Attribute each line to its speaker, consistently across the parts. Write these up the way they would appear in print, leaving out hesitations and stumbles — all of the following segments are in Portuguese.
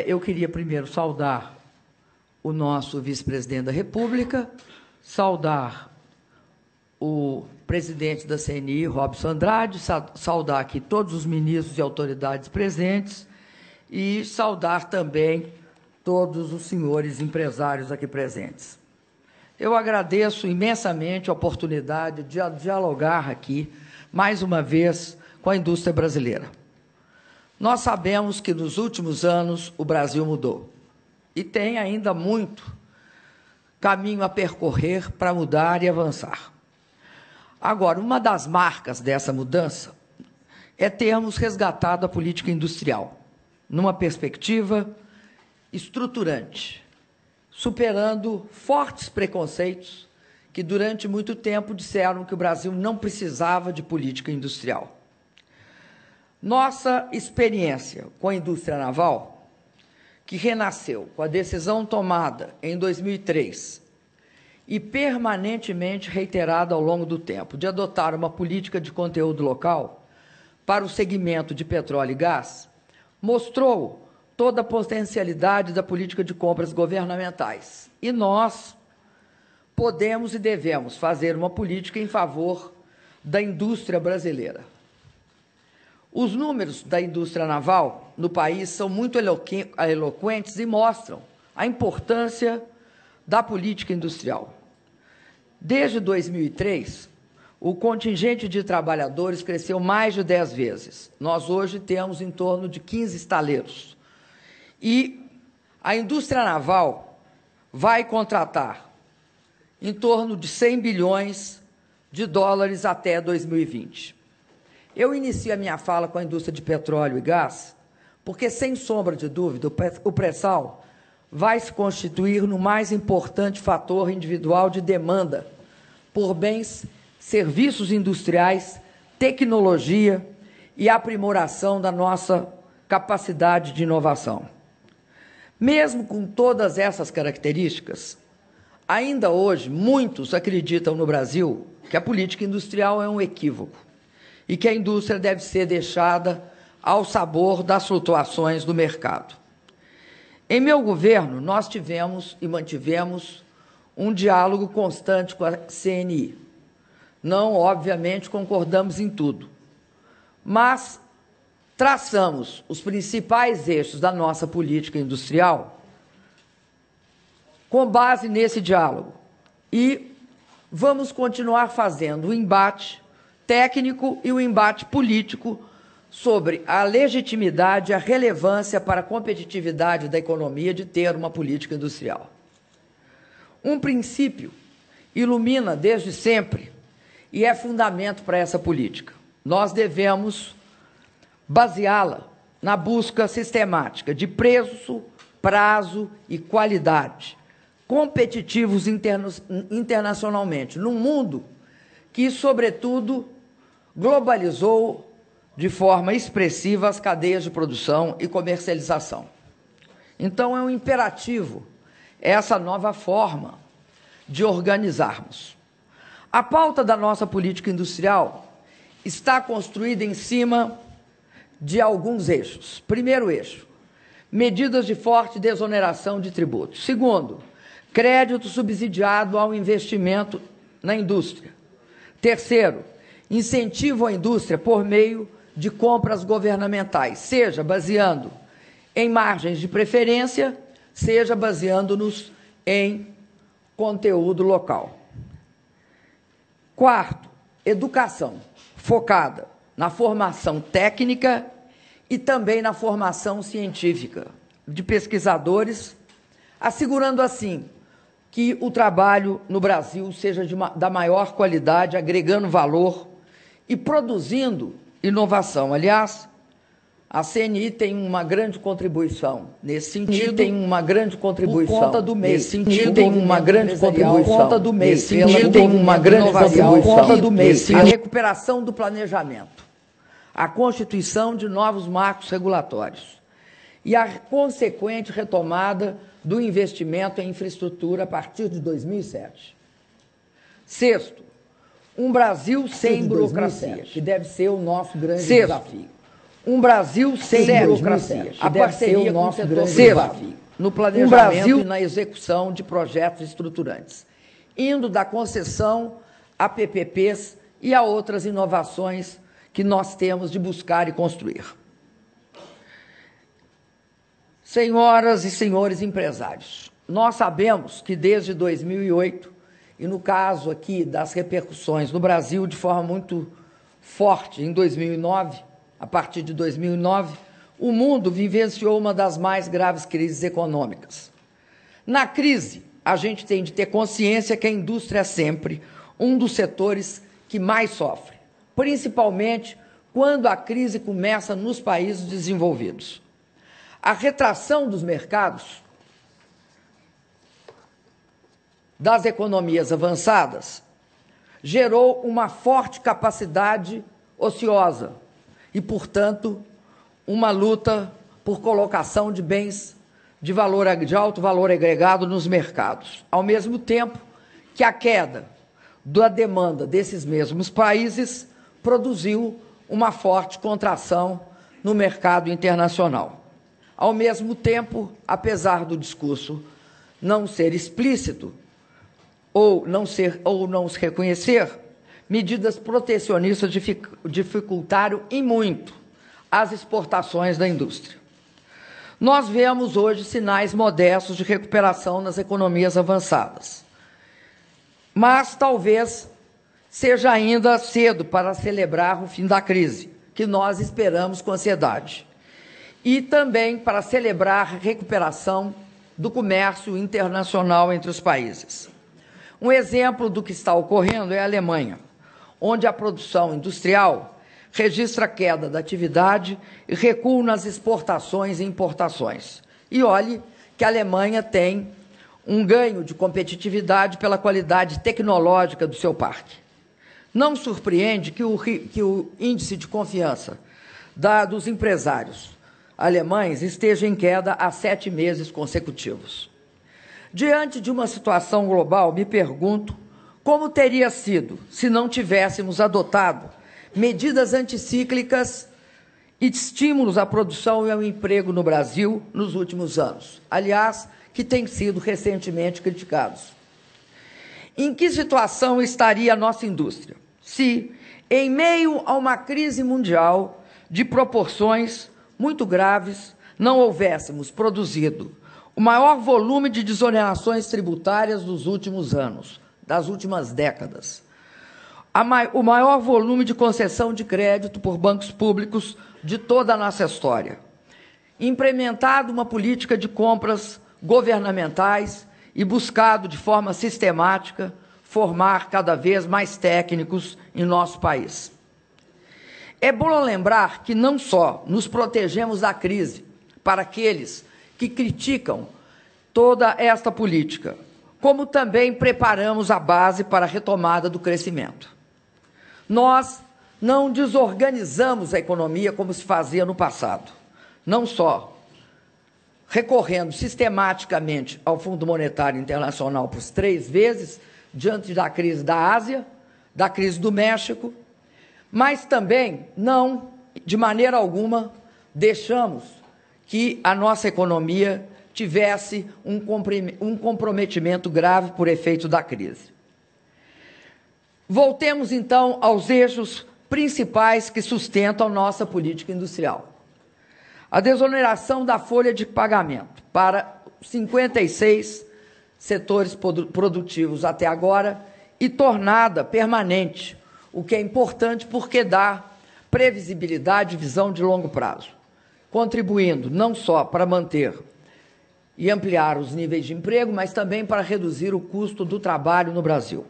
Speaker 1: Eu queria primeiro saudar o nosso vice-presidente da República, saudar o presidente da CNI, Robson Andrade, saudar aqui todos os ministros e autoridades presentes e saudar também todos os senhores empresários aqui presentes. Eu agradeço imensamente a oportunidade de dialogar aqui, mais uma vez, com a indústria brasileira. Nós sabemos que, nos últimos anos, o Brasil mudou e tem ainda muito caminho a percorrer para mudar e avançar. Agora, uma das marcas dessa mudança é termos resgatado a política industrial, numa perspectiva estruturante, superando fortes preconceitos que, durante muito tempo, disseram que o Brasil não precisava de política industrial. Nossa experiência com a indústria naval, que renasceu com a decisão tomada em 2003 e permanentemente reiterada ao longo do tempo, de adotar uma política de conteúdo local para o segmento de petróleo e gás, mostrou toda a potencialidade da política de compras governamentais. E nós podemos e devemos fazer uma política em favor da indústria brasileira. Os números da indústria naval no país são muito eloquentes e mostram a importância da política industrial. Desde 2003, o contingente de trabalhadores cresceu mais de 10 vezes. Nós hoje temos em torno de 15 estaleiros. E a indústria naval vai contratar em torno de 100 bilhões de dólares até 2020. Eu inicio a minha fala com a indústria de petróleo e gás, porque, sem sombra de dúvida, o pré-sal vai se constituir no mais importante fator individual de demanda por bens, serviços industriais, tecnologia e aprimoração da nossa capacidade de inovação. Mesmo com todas essas características, ainda hoje muitos acreditam no Brasil que a política industrial é um equívoco e que a indústria deve ser deixada ao sabor das flutuações do mercado. Em meu governo, nós tivemos e mantivemos um diálogo constante com a CNI. Não, obviamente, concordamos em tudo, mas traçamos os principais eixos da nossa política industrial com base nesse diálogo e vamos continuar fazendo o embate técnico e o embate político sobre a legitimidade e a relevância para a competitividade da economia de ter uma política industrial. Um princípio ilumina desde sempre e é fundamento para essa política. Nós devemos baseá-la na busca sistemática de preço, prazo e qualidade, competitivos internacionalmente, num mundo que, sobretudo, globalizou de forma expressiva as cadeias de produção e comercialização. Então, é um imperativo essa nova forma de organizarmos. A pauta da nossa política industrial está construída em cima de alguns eixos. Primeiro eixo, medidas de forte desoneração de tributos. Segundo, crédito subsidiado ao investimento na indústria. Terceiro, incentivo à indústria por meio de compras governamentais, seja baseando em margens de preferência, seja baseando-nos em conteúdo local. Quarto, educação focada na formação técnica e também na formação científica de pesquisadores, assegurando assim que o trabalho no Brasil seja da maior qualidade, agregando valor e produzindo inovação. Aliás, a CNI tem uma grande contribuição nesse sentido, tem uma grande contribuição por conta do MEI, nesse sentido, tem uma grande contribuição por conta do MEI, nesse sentido, tem uma grande contribuição por conta do MEI, a recuperação do planejamento, a constituição de novos marcos regulatórios e a consequente retomada do investimento em infraestrutura a partir de 2007. Sexto, um Brasil sem burocracia, que deve ser o nosso grande desafio. Um Brasil sem burocracia. A parceria com o setor privado no planejamento e na execução de projetos estruturantes, indo da concessão a PPPs e a outras inovações que nós temos de buscar e construir. Senhoras e senhores empresários, nós sabemos que desde 2008, e no caso aqui das repercussões no Brasil de forma muito forte em 2009, a partir de 2009, o mundo vivenciou uma das mais graves crises econômicas. Na crise, a gente tem de ter consciência que a indústria é sempre um dos setores que mais sofre, principalmente quando a crise começa nos países desenvolvidos. A retração dos mercados das economias avançadas gerou uma forte capacidade ociosa e, portanto, uma luta por colocação de bens de alto valor agregado nos mercados, ao mesmo tempo que a queda da demanda desses mesmos países produziu uma forte contração no mercado internacional. Ao mesmo tempo, apesar do discurso não ser explícito ou não se reconhecer, medidas protecionistas dificultaram e muito as exportações da indústria. Nós vemos hoje sinais modestos de recuperação nas economias avançadas, mas talvez seja ainda cedo para celebrar o fim da crise, que nós esperamos com ansiedade, e também para celebrar a recuperação do comércio internacional entre os países. Um exemplo do que está ocorrendo é a Alemanha, onde a produção industrial registra queda da atividade e recuo nas exportações e importações. E olhe que a Alemanha tem um ganho de competitividade pela qualidade tecnológica do seu parque. Não surpreende que o índice de confiança dos empresários alemães esteja em queda há 7 meses consecutivos. Diante de uma situação global, me pergunto como teria sido se não tivéssemos adotado medidas anticíclicas e estímulos à produção e ao emprego no Brasil nos últimos anos, aliás, que têm sido recentemente criticados. Em que situação estaria a nossa indústria se, em meio a uma crise mundial de proporções muito graves, não houvéssemos produzido o maior volume de desonerações tributárias dos últimos anos, das últimas décadas, o maior volume de concessão de crédito por bancos públicos de toda a nossa história, implementado uma política de compras governamentais e buscado de forma sistemática formar cada vez mais técnicos em nosso país. É bom lembrar que não só nos protegemos da crise para aqueles que criticam toda esta política, como também preparamos a base para a retomada do crescimento. Nós não desorganizamos a economia como se fazia no passado, não só recorrendo sistematicamente ao Fundo Monetário Internacional por 3 vezes, diante da crise da Ásia, da crise do México, mas também não, de maneira alguma, deixamos que a nossa economia tivesse um comprometimento grave por efeito da crise. Voltemos, então, aos eixos principais que sustentam nossa política industrial. A desoneração da folha de pagamento para 56 setores produtivos até agora e tornada permanente, o que é importante porque dá previsibilidade e visão de longo prazo, contribuindo não só para manter e ampliar os níveis de emprego, mas também para reduzir o custo do trabalho no Brasil.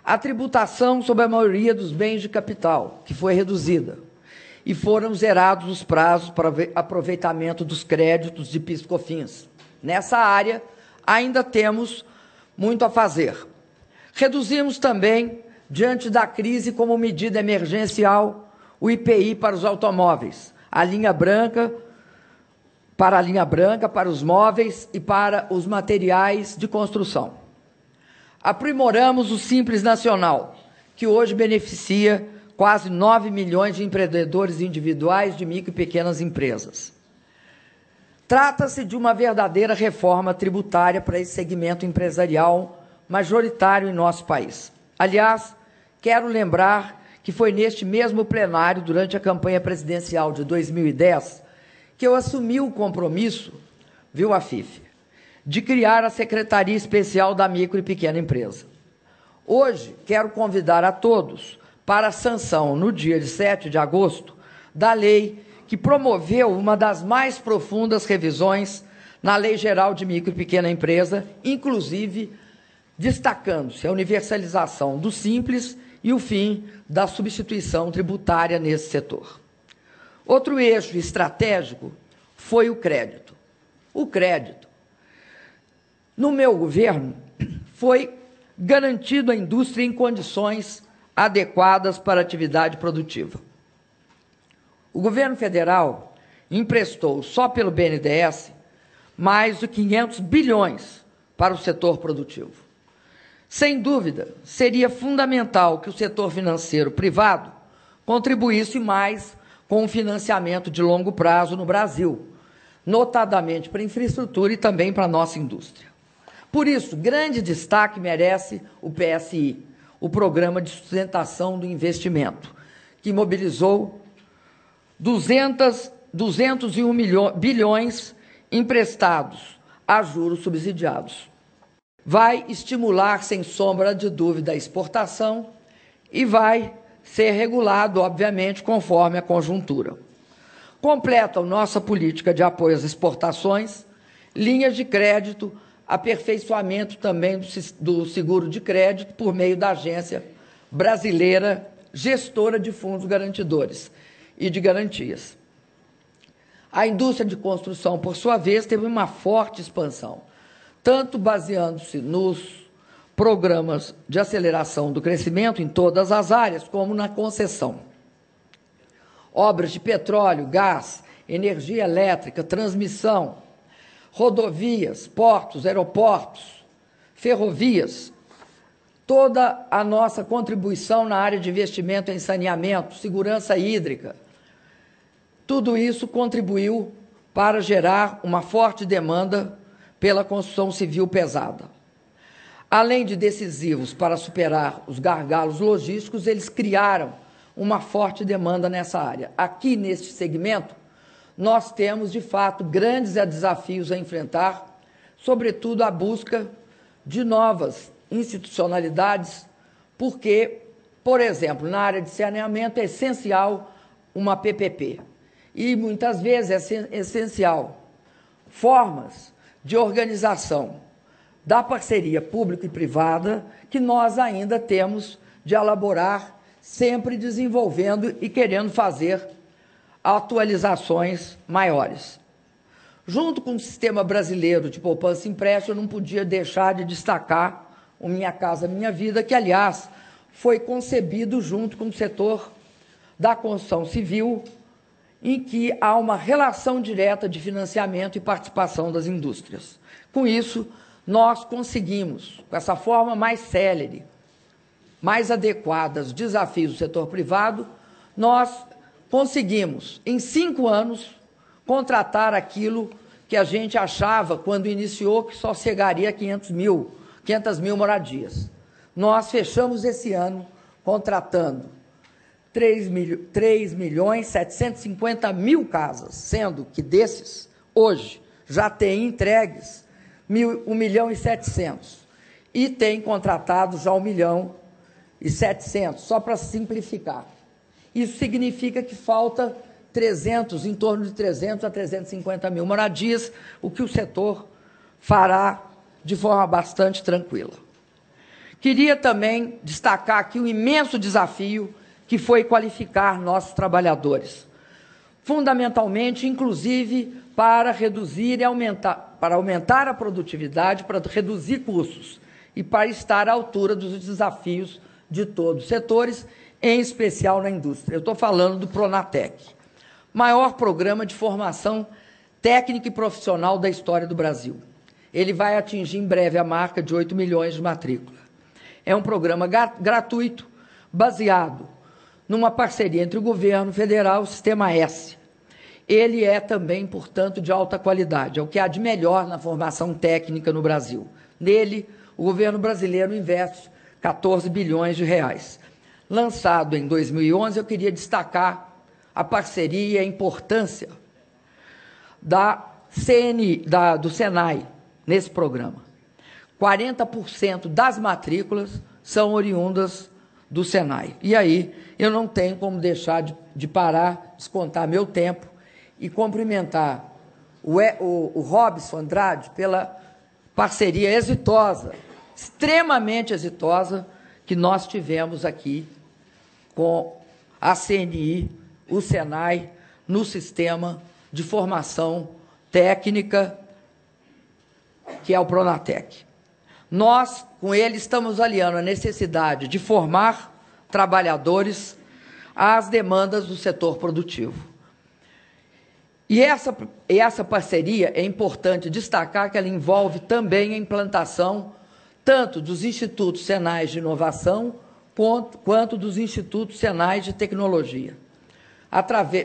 Speaker 1: A tributação sobre a maioria dos bens de capital, que foi reduzida, e foram zerados os prazos para aproveitamento dos créditos de PIS/COFINS. Nessa área, ainda temos muito a fazer. Reduzimos também, diante da crise, como medida emergencial, o IPI para os automóveis, a linha branca, para os móveis e para os materiais de construção. Aprimoramos o Simples Nacional, que hoje beneficia quase 9 milhões de empreendedores individuais de micro e pequenas empresas. Trata-se de uma verdadeira reforma tributária para esse segmento empresarial majoritário em nosso país. Aliás, quero lembrar que foi neste mesmo plenário, durante a campanha presidencial de 2010, que eu assumi o compromisso, viu, Afife, de criar a Secretaria Especial da Micro e Pequena Empresa. Hoje, quero convidar a todos para a sanção, no dia de 7 de agosto, da lei que promoveu uma das mais profundas revisões na Lei Geral de Micro e Pequena Empresa, inclusive destacando-se a universalização do Simples e o fim da substituição tributária nesse setor. Outro eixo estratégico foi o crédito. O crédito, no meu governo, foi garantido à indústria em condições adequadas para a atividade produtiva. O governo federal emprestou, só pelo BNDES, mais de 500 bilhões para o setor produtivo. Sem dúvida, seria fundamental que o setor financeiro privado contribuísse mais com o financiamento de longo prazo no Brasil, notadamente para a infraestrutura e também para a nossa indústria. Por isso, grande destaque merece o PSI, o Programa de Sustentação do Investimento, que mobilizou 201 bilhões emprestados a juros subsidiados. Vai estimular, sem sombra de dúvida, a exportação e vai ser regulado, obviamente, conforme a conjuntura. Completa a nossa política de apoio às exportações, linhas de crédito, aperfeiçoamento também do seguro de crédito por meio da Agência Brasileira Gestora de Fundos Garantidores e de Garantias. A indústria de construção, por sua vez, teve uma forte expansão, tanto baseando-se nos programas de aceleração do crescimento em todas as áreas, como na concessão. Obras de petróleo, gás, energia elétrica, transmissão, rodovias, portos, aeroportos, ferrovias, toda a nossa contribuição na área de investimento em saneamento, segurança hídrica, tudo isso contribuiu para gerar uma forte demanda pela construção civil pesada. Além de decisivos para superar os gargalos logísticos, eles criaram uma forte demanda nessa área. Aqui, neste segmento, nós temos, de fato, grandes desafios a enfrentar, sobretudo a busca de novas institucionalidades, porque, por exemplo, na área de saneamento é essencial uma PPP. E, muitas vezes, é essencial formas de organização da parceria pública e privada que nós ainda temos de elaborar, sempre desenvolvendo e querendo fazer atualizações maiores. Junto com o Sistema Brasileiro de Poupança e Empréstimo, eu não podia deixar de destacar o Minha Casa Minha Vida, que, aliás, foi concebido junto com o setor da construção civil, em que há uma relação direta de financiamento e participação das indústrias. Com isso, nós conseguimos, com essa forma mais célere, mais adequada aos desafios do setor privado, nós conseguimos, em 5 anos, contratar aquilo que a gente achava, quando iniciou, que só chegaria a 500 mil moradias. Nós fechamos esse ano contratando 3.750.000 casas, sendo que desses, hoje, já tem entregues 1.700.000 e tem contratado já 1.700.000, só para simplificar. Isso significa que falta em torno de 300 a 350 mil moradias, o que o setor fará de forma bastante tranquila. Queria também destacar aqui o imenso desafio que foi qualificar nossos trabalhadores, fundamentalmente, inclusive, para reduzir e aumentar a produtividade, para reduzir custos e para estar à altura dos desafios de todos os setores, em especial na indústria. Eu estou falando do Pronatec, maior programa de formação técnica e profissional da história do Brasil. Ele vai atingir em breve a marca de 8 milhões de matrícula. É um programa gratuito, baseado numa parceria entre o governo federal e o Sistema S. Ele é também, portanto, de alta qualidade, é o que há de melhor na formação técnica no Brasil. Nele, o governo brasileiro investe 14 bilhões de reais. Lançado em 2011, eu queria destacar a parceria e a importância do Senai nesse programa. 40% das matrículas são oriundas do Senai. E aí, eu não tenho como deixar de parar, descontar meu tempo e cumprimentar o Robson Andrade pela parceria exitosa, extremamente exitosa, que nós tivemos aqui com a CNI, o Senai, no sistema de formação técnica, que é o Pronatec. Nós, com ele, estamos aliando a necessidade de formar trabalhadores às demandas do setor produtivo. E essa parceria é importante destacar que ela envolve também a implantação tanto dos institutos senais de inovação quanto dos institutos senais de tecnologia,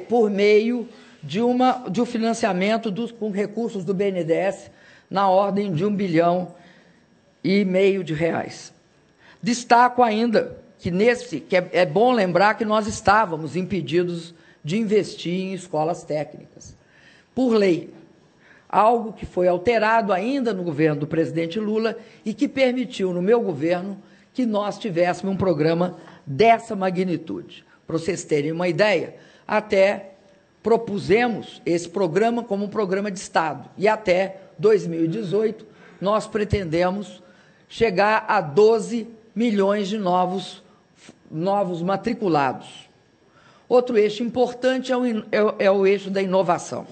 Speaker 1: por meio de um financiamento com recursos do BNDES na ordem de R$ 1,5 bilhão de reais. Destaco ainda que é bom lembrar que nós estávamos impedidos de investir em escolas técnicas, por lei, algo que foi alterado ainda no governo do presidente Lula e que permitiu, no meu governo, que nós tivéssemos um programa dessa magnitude. Para vocês terem uma ideia, até propusemos esse programa como um programa de Estado, e até 2018 nós pretendemos chegar a 12 milhões de novos matriculados. Outro eixo importante é o eixo da inovação,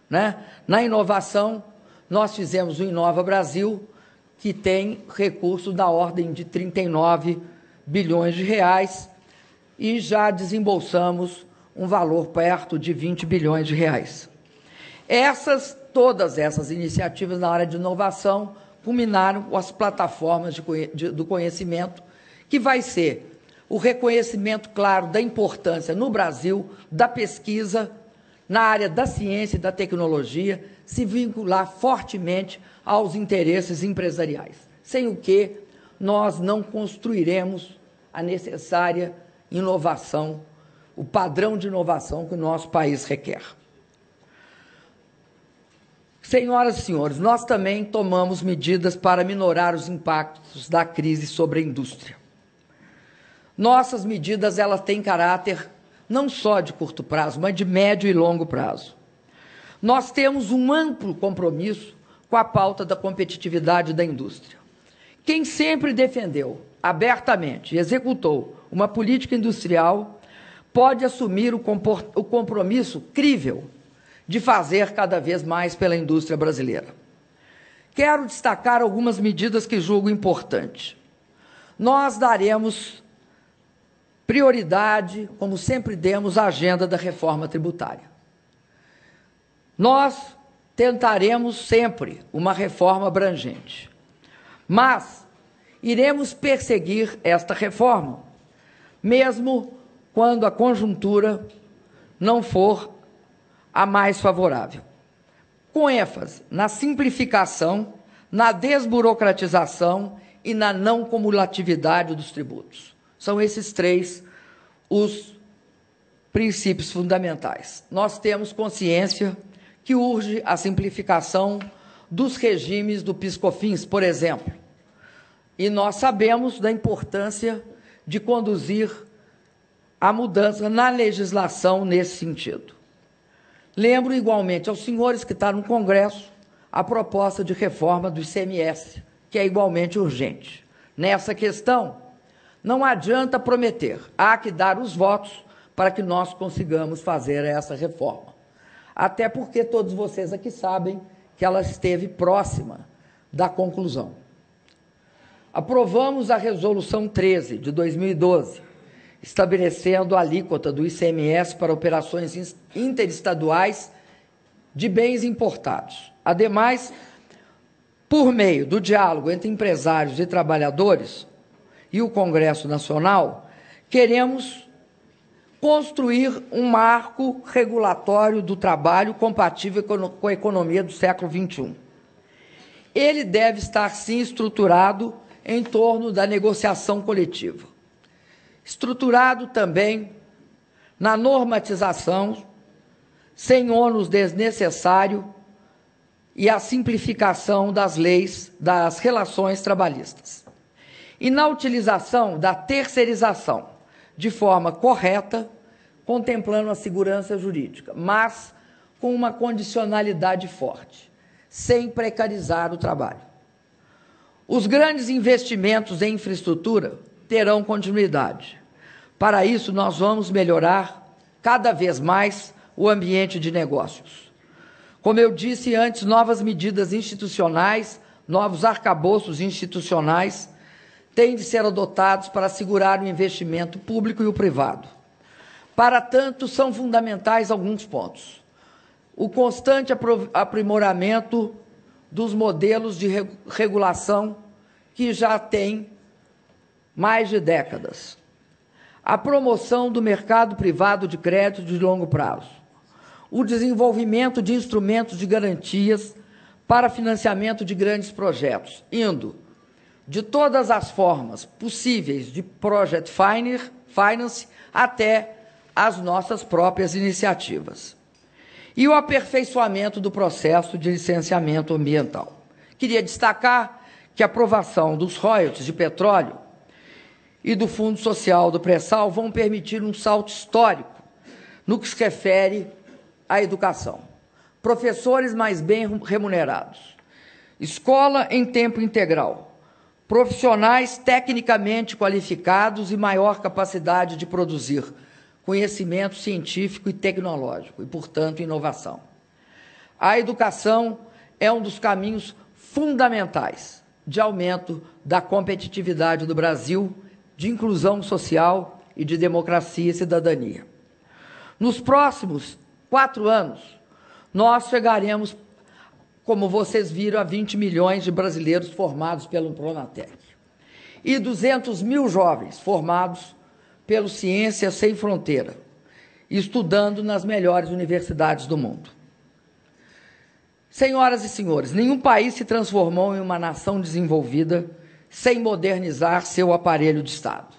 Speaker 1: né? Na inovação, nós fizemos o Inova Brasil, que tem recurso da ordem de 39 bilhões de reais, e já desembolsamos um valor perto de 20 bilhões de reais. Todas essas iniciativas na área de inovação culminaram com as plataformas do conhecimento, que vai ser o reconhecimento claro da importância no Brasil da pesquisa na área da ciência e da tecnologia, se vincular fortemente aos interesses empresariais, sem o que nós não construiremos a necessária inovação, o padrão de inovação que o nosso país requer. Senhoras e senhores, nós também tomamos medidas para minorar os impactos da crise sobre a indústria. Nossas medidas, elas têm caráter não só de curto prazo, mas de médio e longo prazo. Nós temos um amplo compromisso com a pauta da competitividade da indústria. Quem sempre defendeu abertamente e executou uma política industrial pode assumir o compromisso crível de fazer cada vez mais pela indústria brasileira. Quero destacar algumas medidas que julgo importantes. Nós daremos prioridade, como sempre demos, à agenda da reforma tributária. Nós tentaremos sempre uma reforma abrangente, mas iremos perseguir esta reforma, mesmo quando a conjuntura não for a mais favorável, com ênfase na simplificação, na desburocratização e na não cumulatividade dos tributos. São esses três os princípios fundamentais. Nós temos consciência que urge a simplificação dos regimes do PIS/COFINS, por exemplo, e nós sabemos da importância de conduzir a mudança na legislação nesse sentido. Lembro igualmente aos senhores que está no Congresso a proposta de reforma do ICMS, que é igualmente urgente. Nessa questão, não adianta prometer, há que dar os votos para que nós consigamos fazer essa reforma. Até porque todos vocês aqui sabem que ela esteve próxima da conclusão. Aprovamos a Resolução 13, de 2012, estabelecendo a alíquota do ICMS para operações interestaduais de bens importados. Ademais, por meio do diálogo entre empresários e trabalhadores e o Congresso Nacional, queremos construir um marco regulatório do trabalho compatível com a economia do século XXI. Ele deve estar, sim, estruturado em torno da negociação coletiva, estruturado também na normatização, sem ônus desnecessário, e a simplificação das leis das relações trabalhistas. E na utilização da terceirização, de forma correta, contemplando a segurança jurídica, mas com uma condicionalidade forte, sem precarizar o trabalho. Os grandes investimentos em infraestrutura terão continuidade. Para isso, nós vamos melhorar cada vez mais o ambiente de negócios. Como eu disse antes, novas medidas institucionais, novos arcabouços institucionais têm de ser adotados para assegurar o investimento público e o privado. Para tanto, são fundamentais alguns pontos. O constante aprimoramento dos modelos de regulação que já têm mais de décadas. A promoção do mercado privado de crédito de longo prazo. O desenvolvimento de instrumentos de garantias para financiamento de grandes projetos, indo de todas as formas possíveis de project finance até as nossas próprias iniciativas. E o aperfeiçoamento do processo de licenciamento ambiental. Queria destacar que a aprovação dos royalties de petróleo e do Fundo Social do Pré-Sal vão permitir um salto histórico no que se refere à educação. Professores mais bem remunerados, escola em tempo integral, profissionais tecnicamente qualificados e maior capacidade de produzir conhecimento científico e tecnológico e, portanto, inovação. A educação é um dos caminhos fundamentais de aumento da competitividade do Brasil, de inclusão social e de democracia e cidadania. Nos próximos 4 anos, nós chegaremos, como vocês viram, a 20 milhões de brasileiros formados pelo Pronatec e 200 mil jovens formados pelo Ciência Sem Fronteira, estudando nas melhores universidades do mundo. Senhoras e senhores, nenhum país se transformou em uma nação desenvolvida sem modernizar seu aparelho de Estado,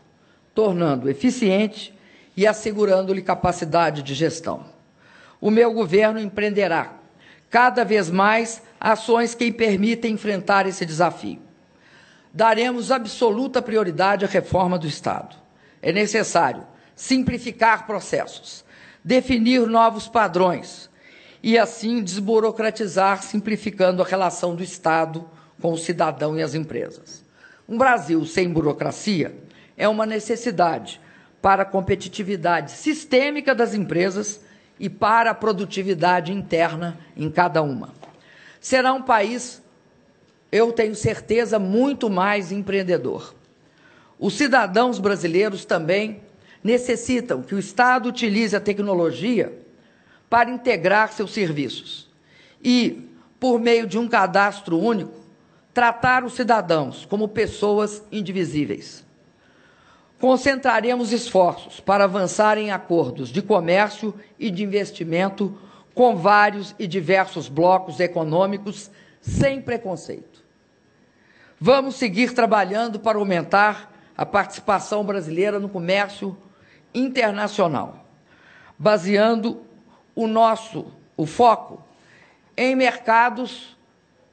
Speaker 1: tornando-o eficiente e assegurando-lhe capacidade de gestão. O meu governo empreenderá cada vez mais ações que permitem enfrentar esse desafio. Daremos absoluta prioridade à reforma do Estado. É necessário simplificar processos, definir novos padrões e, assim, desburocratizar, simplificando a relação do Estado com o cidadão e as empresas. Um Brasil sem burocracia é uma necessidade para a competitividade sistêmica das empresas e para a produtividade interna em cada uma. Será um país, eu tenho certeza, muito mais empreendedor. Os cidadãos brasileiros também necessitam que o Estado utilize a tecnologia para integrar seus serviços e, por meio de um cadastro único, tratar os cidadãos como pessoas indivisíveis. Concentraremos esforços para avançar em acordos de comércio e de investimento com vários e diversos blocos econômicos sem preconceito. Vamos seguir trabalhando para aumentar a participação brasileira no comércio internacional, baseando o foco em mercados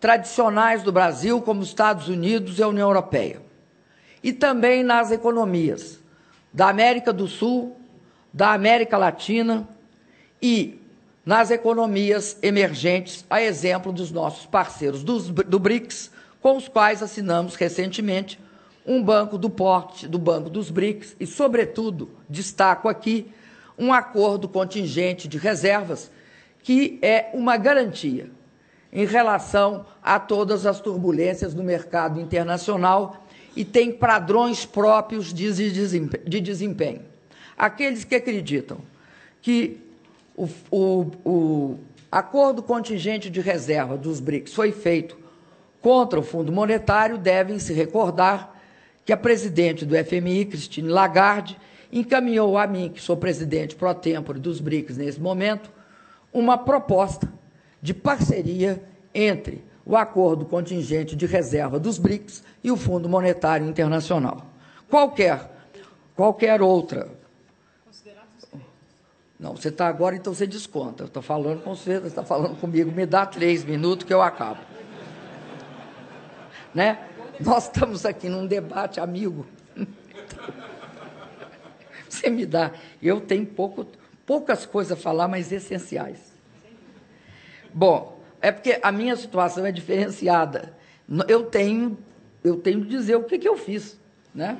Speaker 1: tradicionais do Brasil, como os Estados Unidos e a União Europeia, e também nas economias da América do Sul, da América Latina e nas economias emergentes, a exemplo dos nossos parceiros do BRICS, com os quais assinamos recentemente um banco do porte do Banco dos BRICS e, sobretudo, destaco aqui, um acordo contingente de reservas que é uma garantia em relação a todas as turbulências do mercado internacional e tem padrões próprios de desempenho. Aqueles que acreditam que o acordo contingente de reserva dos BRICS foi feito contra o Fundo Monetário devem se recordar que a presidente do FMI, Christine Lagarde, encaminhou a mim, que sou presidente pro tempore dos BRICS nesse momento, uma proposta de parceria entre o acordo contingente de reserva dos BRICS e o Fundo Monetário Internacional. Qualquer outra. Não, você está agora, então você desconta. Eu estou falando com você, você está falando comigo, me dá 3 minutos que eu acabo. Né? Nós estamos aqui num debate amigo. Você me dá. Eu tenho poucas coisas a falar, mas essenciais. Bom, é porque a minha situação é diferenciada. Eu tenho de dizer o que eu fiz, né?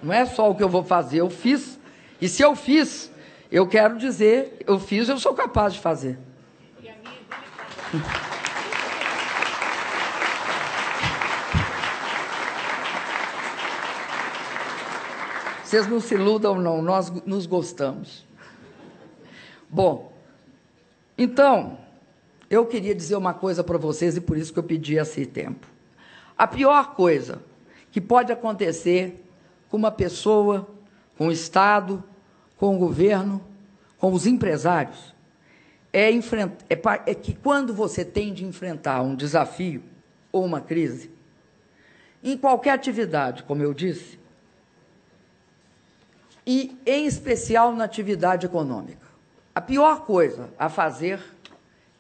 Speaker 1: Não é só o que eu vou fazer, eu fiz. E se eu fiz, eu quero dizer, eu fiz, eu sou capaz de fazer. E a minha Vocês não se iludam, não, nós nos gostamos. Bom, então, eu queria dizer uma coisa para vocês, e por isso que eu pedi esse tempo. A pior coisa que pode acontecer com uma pessoa, com o Estado, com o governo, com os empresários, é que quando você tem de enfrentar um desafio ou uma crise, em qualquer atividade, como eu disse, e, em especial, na atividade econômica. A pior coisa a fazer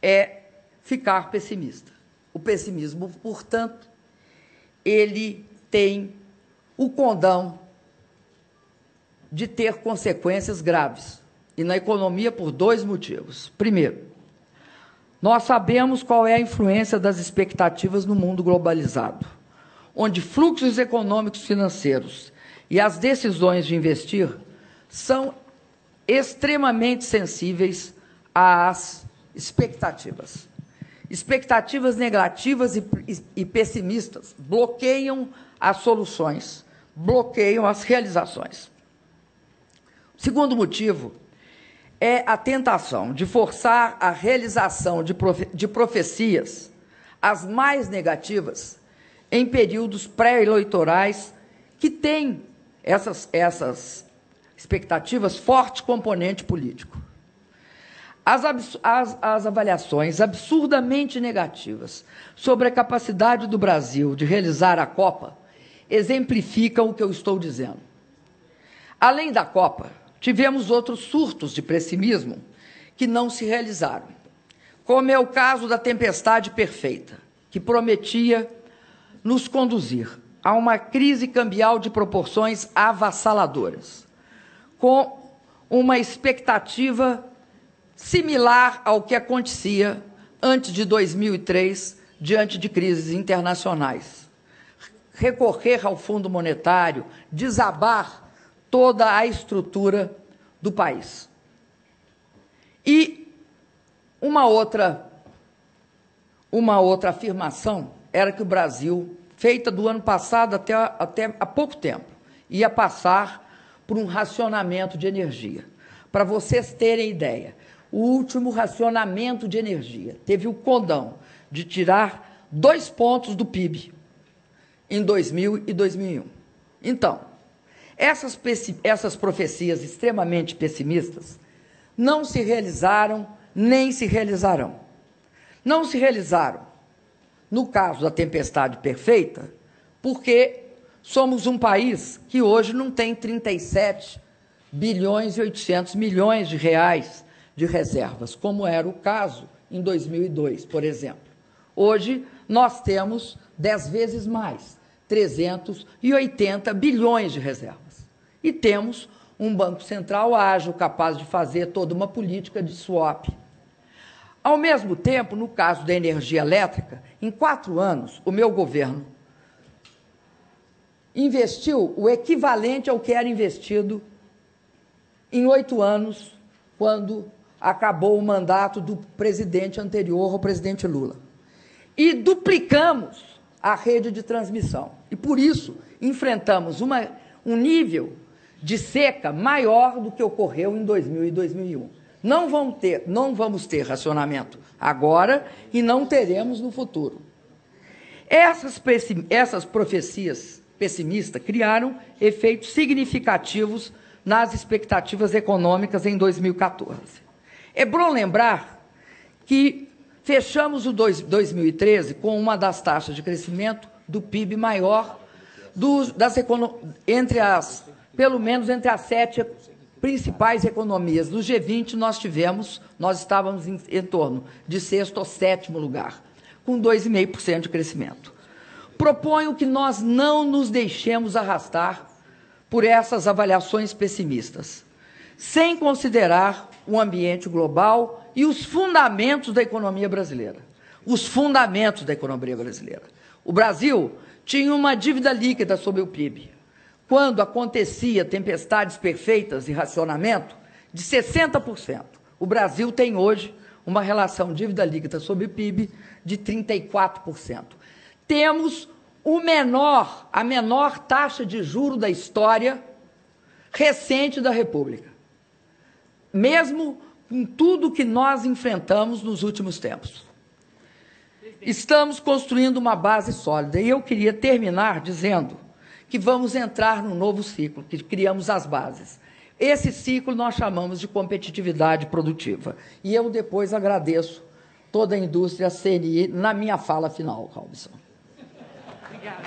Speaker 1: é ficar pessimista. O pessimismo, portanto, ele tem o condão de ter consequências graves. E na economia, por 2 motivos. Primeiro, nós sabemos qual é a influência das expectativas no mundo globalizado, onde fluxos econômicos financeiros e as decisões de investir são extremamente sensíveis às expectativas. Expectativas negativas e pessimistas bloqueiam as soluções, bloqueiam as realizações. O segundo motivo é a tentação de forçar a realização de profecias, as mais negativas, em períodos pré-eleitorais que têm essas expectativas forte componente político. As avaliações absurdamente negativas sobre a capacidade do Brasil de realizar a Copa exemplificam o que eu estou dizendo. Além da Copa, tivemos outros surtos de pessimismo que não se realizaram, como é o caso da tempestade perfeita, que prometia nos conduzir a uma crise cambial de proporções avassaladoras, com uma expectativa similar ao que acontecia antes de 2003, diante de crises internacionais. Recorrer ao Fundo Monetário, desabar toda a estrutura do país. E uma outra afirmação era que o Brasil, feita do ano passado até há pouco tempo, ia passar por um racionamento de energia. Para vocês terem ideia, o último racionamento de energia teve o condão de tirar 2 pontos do PIB em 2000 e 2001. Então, essas profecias extremamente pessimistas não se realizaram nem se realizarão. Não se realizaram, no caso da tempestade perfeita, porque somos um país que hoje não tem 37 bilhões e 800 milhões de reais de reservas, como era o caso em 2002, por exemplo. Hoje, nós temos 10 vezes mais, 380 bilhões de reservas. E temos um Banco Central ágil, capaz de fazer toda uma política de swap. Ao mesmo tempo, no caso da energia elétrica, em 4 anos, o meu governo investiu o equivalente ao que era investido em 8 anos, quando acabou o mandato do presidente anterior, o presidente Lula. E duplicamos a rede de transmissão. E, por isso, enfrentamos um nível de seca maior do que ocorreu em 2000 e 2001. Não vamos ter racionamento agora e não teremos no futuro. Essas profecias pessimista criaram efeitos significativos nas expectativas econômicas em 2014. É bom lembrar que fechamos o 2013 com uma das taxas de crescimento do PIB maior pelo menos entre as 7 principais economias. Do G20 nós estávamos em torno de 6º ou 7º lugar, com 2,5% de crescimento. Proponho que nós não nos deixemos arrastar por essas avaliações pessimistas, sem considerar o ambiente global e os fundamentos da economia brasileira. Os fundamentos da economia brasileira. O Brasil tinha uma dívida líquida sobre o PIB, quando acontecia tempestades perfeitas e racionamento, de 60%. O Brasil tem hoje uma relação dívida líquida sobre o PIB de 34%. Temos a menor taxa de juros da história recente da República, mesmo com tudo que nós enfrentamos nos últimos tempos. Estamos construindo uma base sólida, e eu queria terminar dizendo que vamos entrar num novo ciclo, que criamos as bases. Esse ciclo nós chamamos de competitividade produtiva. E eu depois agradeço toda a indústria CNI na minha fala final, Robson. Obrigada.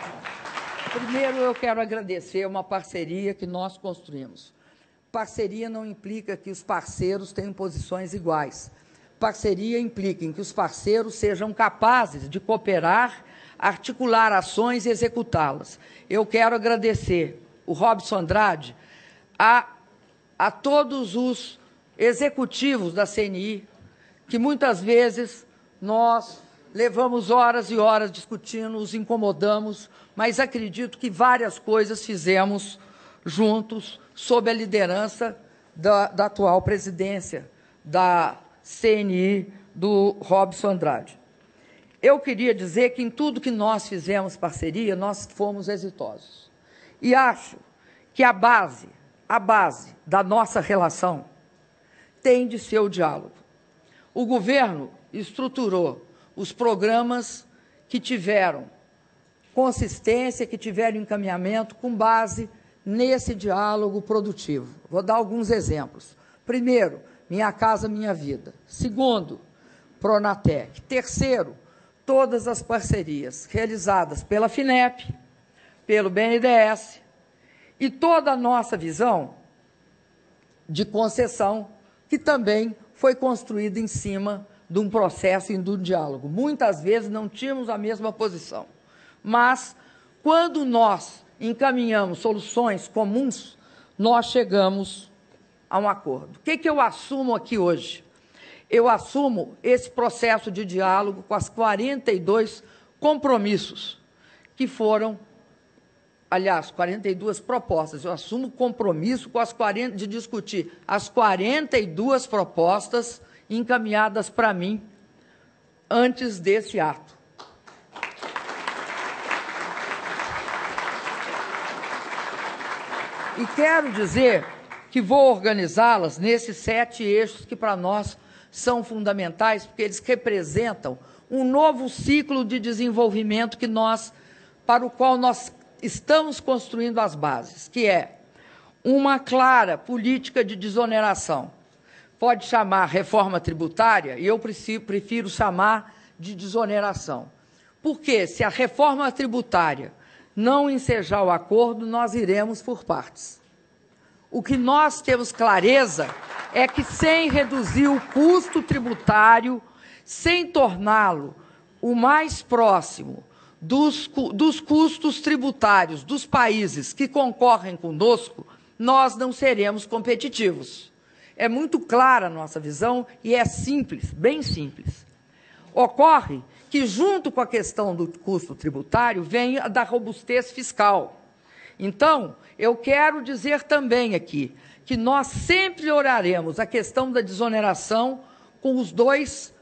Speaker 1: Primeiro, eu quero agradecer uma parceria que nós construímos. Parceria não implica que os parceiros tenham posições iguais. Parceria implica em que os parceiros sejam capazes de cooperar, articular ações e executá-las. Eu quero agradecer o Robson Andrade, a todos os executivos da CNI, que muitas vezes nós levamos horas e horas discutindo, os incomodamos, mas acredito que várias coisas fizemos juntos, sob a liderança da atual presidência da CNI, do Robson Andrade. Eu queria dizer que em tudo que nós fizemos parceria, nós fomos exitosos. E acho que a base da nossa relação tem de ser o diálogo. O governo estruturou os programas que tiveram consistência, que tiveram encaminhamento com base nesse diálogo produtivo. Vou dar alguns exemplos. Primeiro, Minha Casa Minha Vida. Segundo, Pronatec. Terceiro, todas as parcerias realizadas pela FINEP, pelo BNDES, e toda a nossa visão de concessão, que também foi construída em cima de um processo e de um diálogo. Muitas vezes não tínhamos a mesma posição, mas quando nós encaminhamos soluções comuns, nós chegamos a um acordo. O que eu assumo aqui hoje? Eu assumo esse processo de diálogo com as 42 compromissos que foram, aliás, 42 propostas. Eu assumo compromisso com de discutir as 42 propostas encaminhadas para mim antes desse ato. E quero dizer que vou organizá-las nesses 7 eixos que, para nós, são fundamentais, porque eles representam um novo ciclo de desenvolvimento para o qual nós estamos construindo as bases, que é uma clara política de desoneração. Pode chamar reforma tributária, e eu prefiro chamar de desoneração. Porque, se a reforma tributária não ensejar o acordo, nós iremos por partes. O que nós temos clareza é que, sem reduzir o custo tributário, sem torná-lo o mais próximo dos custos tributários dos países que concorrem conosco, nós não seremos competitivos. É muito clara a nossa visão e é simples, bem simples. Ocorre que, junto com a questão do custo tributário, vem a da robustez fiscal. Então, eu quero dizer também aqui que nós sempre oraremos a questão da desoneração com os dois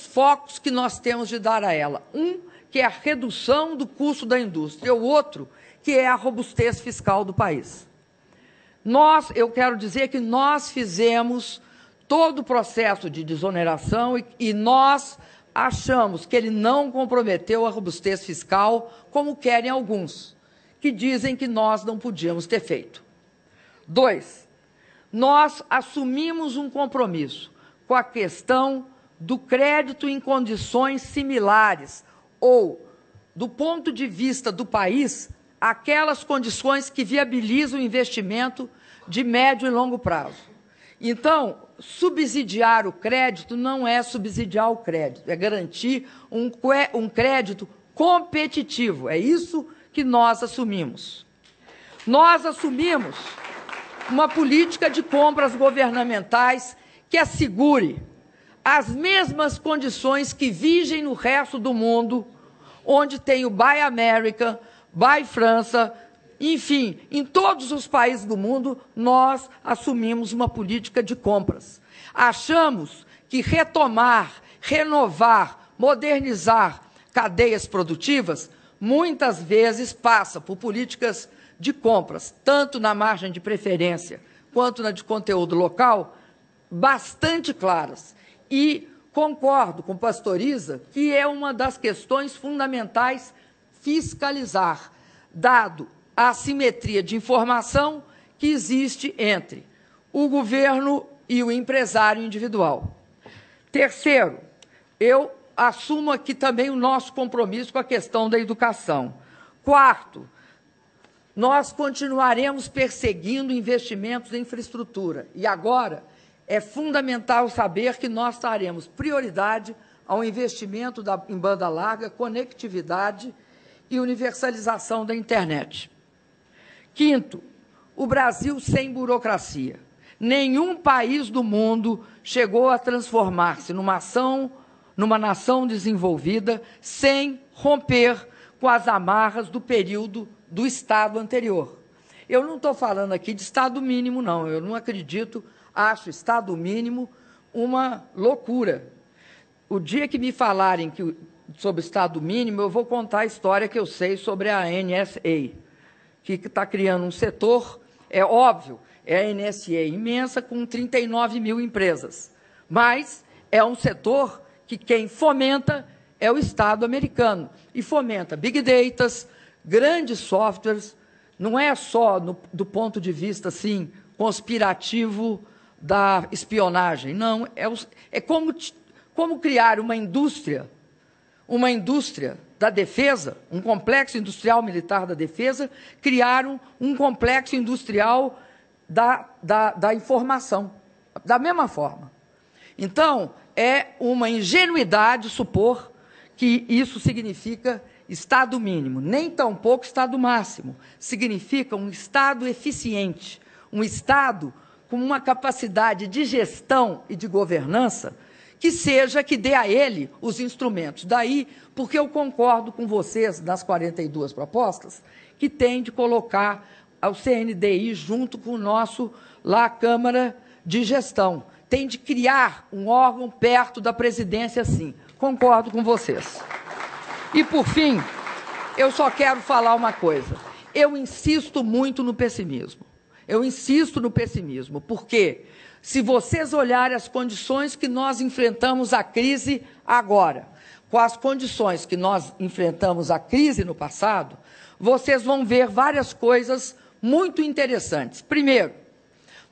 Speaker 1: focos que nós temos de dar a ela. Um, que é a redução do custo da indústria, e o outro, que é a robustez fiscal do país. Eu quero dizer que nós fizemos todo o processo de desoneração e nós achamos que ele não comprometeu a robustez fiscal, como querem alguns, que dizem que nós não podíamos ter feito. 2, nós assumimos um compromisso com a questão do crédito em condições similares, ou, do ponto de vista do país, aquelas condições que viabilizam o investimento de médio e longo prazo. Então, subsidiar o crédito não é subsidiar o crédito, é garantir um crédito competitivo. É isso que nós assumimos. Nós assumimos uma política de compras governamentais que assegure as mesmas condições que vigem no resto do mundo, onde tem o Buy America, Buy França, enfim, em todos os países do mundo, nós assumimos uma política de compras. Achamos que retomar, renovar, modernizar cadeias produtivas, muitas vezes passa por políticas de compras, tanto na margem de preferência quanto na de conteúdo local, bastante claras. E concordo com Pastoriza que é uma das questões fundamentais fiscalizar, dado a assimetria de informação que existe entre o governo e o empresário individual. Terceiro, eu assumo aqui também o nosso compromisso com a questão da educação. Quarto, nós continuaremos perseguindo investimentos em infraestrutura. E agora é fundamental saber que nós daremos prioridade ao investimento em banda larga, conectividade e universalização da internet. Quinto, o Brasil sem burocracia. Nenhum país do mundo chegou a transformar-se numa nação desenvolvida sem romper com as amarras do período do Estado anterior. Eu não estou falando aqui de Estado mínimo, não. Eu não acredito, acho Estado mínimo uma loucura. O dia que me falarem sobre Estado mínimo, eu vou contar a história que eu sei sobre a NSA, que está criando um setor, é óbvio, é a NSA imensa, com 39 mil empresas, mas é um setor que quem fomenta é o Estado americano, e fomenta Big Data, grandes softwares, não é só do ponto de vista assim, conspirativo da espionagem, não, é como criar uma indústria da defesa, um complexo industrial militar da defesa, criaram um complexo industrial da informação, da mesma forma. Então, é uma ingenuidade supor que isso significa Estado mínimo, nem tampouco Estado máximo. Significa um Estado eficiente, um Estado com uma capacidade de gestão e de governança que dê a ele os instrumentos. Daí, porque eu concordo com vocês nas 42 propostas, que tem de colocar o CNDI junto com o nosso, lá, a Câmara de Gestão. Tem de criar um órgão perto da presidência, sim. Concordo com vocês. E, por fim, eu só quero falar uma coisa. Eu insisto muito no pessimismo. Eu insisto no pessimismo, porque se vocês olharem as condições que nós enfrentamos a crise agora, com as condições que nós enfrentamos a crise no passado, vocês vão ver várias coisas muito interessantes. Primeiro,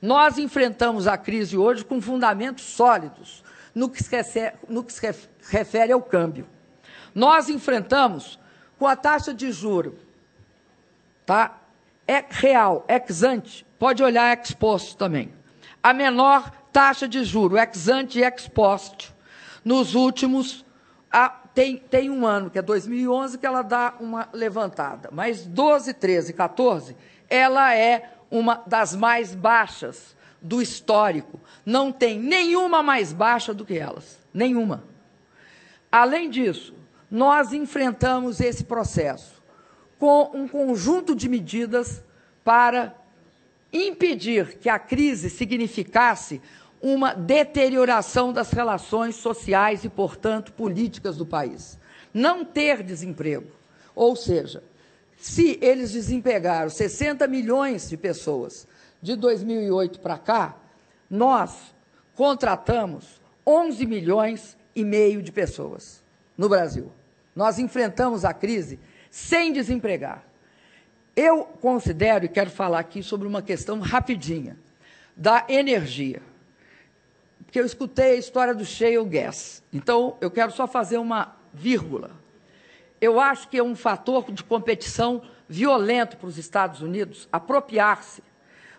Speaker 1: nós enfrentamos a crise hoje com fundamentos sólidos no que se refere ao câmbio. Nós enfrentamos com a taxa de juros, tá? Real, ex ante, pode olhar ex post também. A menor taxa de juros, ex ante e ex post, nos últimos, tem um ano, que é 2011, que ela dá uma levantada, mas 12, 13, 14, ela é uma das mais baixas do histórico. Não tem nenhuma mais baixa do que elas, nenhuma. Além disso, nós enfrentamos esse processo com um conjunto de medidas para impedir que a crise significasse uma deterioração das relações sociais e, portanto, políticas do país. Não ter desemprego, ou seja, se eles desempregaram 60 milhões de pessoas de 2008 para cá, nós contratamos 11 milhões de pessoas no Brasil. Nós enfrentamos a crise sem desempregar. Eu considero, e quero falar aqui sobre uma questão rapidinha, da energia. Porque eu escutei a história do shale gas. Então, eu quero só fazer uma vírgula. Eu acho que é um fator de competição violento para os Estados Unidos apropriar-se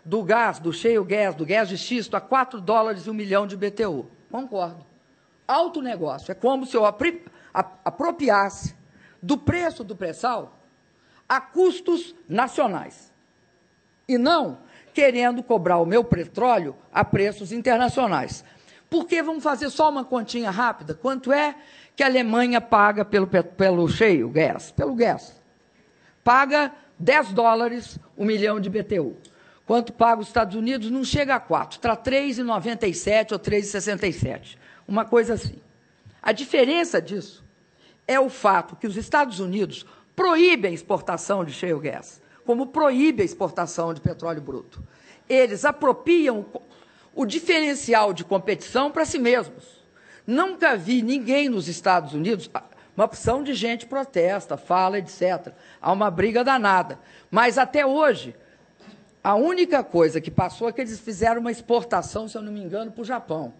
Speaker 1: do gás, do shale gas, do gás de xisto, a $4 e 1 milhão de BTU. Concordo. Alto negócio. É como se eu apropriasse do preço do pré-sal a custos nacionais. E não querendo cobrar o meu petróleo a preços internacionais. Porque vamos fazer só uma continha rápida? Quanto é que a Alemanha paga pelo shale gas? Pelo gás. Paga $10, 1 milhão de BTU. Quanto paga os Estados Unidos? Não chega a 4, está 3,97 ou 3,67. Uma coisa assim. A diferença disso é o fato que os Estados Unidos proíbem a exportação de shale gas, como proíbe a exportação de petróleo bruto. Eles apropriam o diferencial de competição para si mesmos. Nunca vi ninguém nos Estados Unidos, uma opção de gente protesta, fala, etc. Há uma briga danada. Mas, até hoje, a única coisa que passou é que eles fizeram uma exportação, se eu não me engano, para o Japão.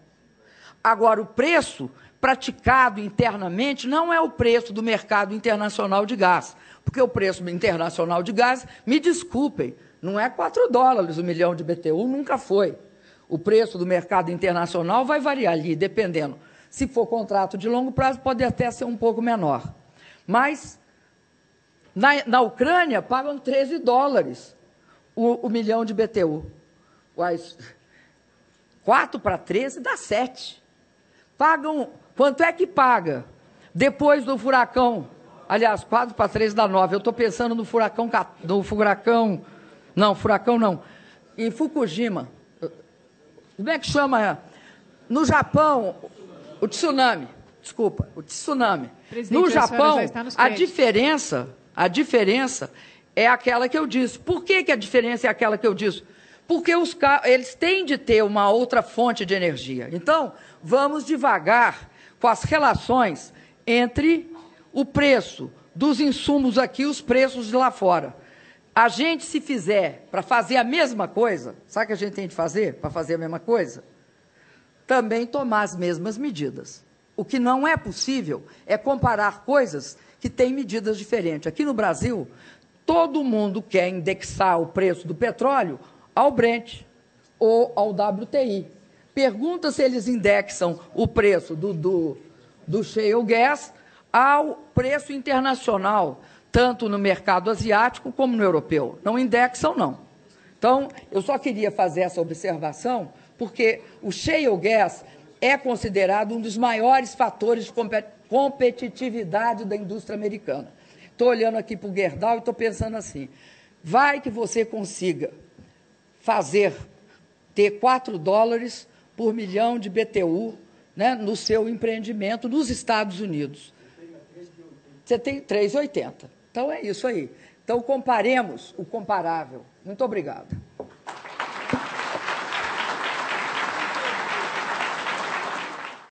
Speaker 1: Agora, o preço praticado internamente não é o preço do mercado internacional de gás, porque o preço internacional de gás, me desculpem, não é $4 1 milhão de BTU, nunca foi. O preço do mercado internacional vai variar ali, dependendo. Se for contrato de longo prazo, pode até ser um pouco menor. Mas, na Ucrânia, pagam $13 o 1 milhão de BTU. 4 para 13 dá 7. Pagam, quanto é que paga? Depois do furacão, aliás, 4 para 13 dá 9. Eu estou pensando no furacão, em Fukushima. Como é que chama? No Japão, o tsunami. Desculpa, o tsunami. Presidente, no Japão, a diferença é aquela que eu disse. Por que a diferença é aquela que eu disse? Porque eles têm de ter uma outra fonte de energia. Então, vamos devagar com as relações entre o preço dos insumos aqui e os preços de lá fora. A gente, se fizer para fazer a mesma coisa, sabe o que a gente tem de fazer para fazer a mesma coisa? Também tomar as mesmas medidas. O que não é possível é comparar coisas que têm medidas diferentes. Aqui no Brasil, todo mundo quer indexar o preço do petróleo ao Brent ou ao WTI. Pergunta se eles indexam o preço do shale gas ao preço internacional, tanto no mercado asiático como no europeu. Não indexam, não. Então, eu só queria fazer essa observação, porque o shale gas é considerado um dos maiores fatores de competitividade da indústria americana. Estou olhando aqui para o Gerdau e estou pensando assim, vai que você consiga ter $4 por milhão de BTU, né, no seu empreendimento nos Estados Unidos. Você tem 3,80. Então, é isso aí. Então, comparemos o comparável. Muito obrigada.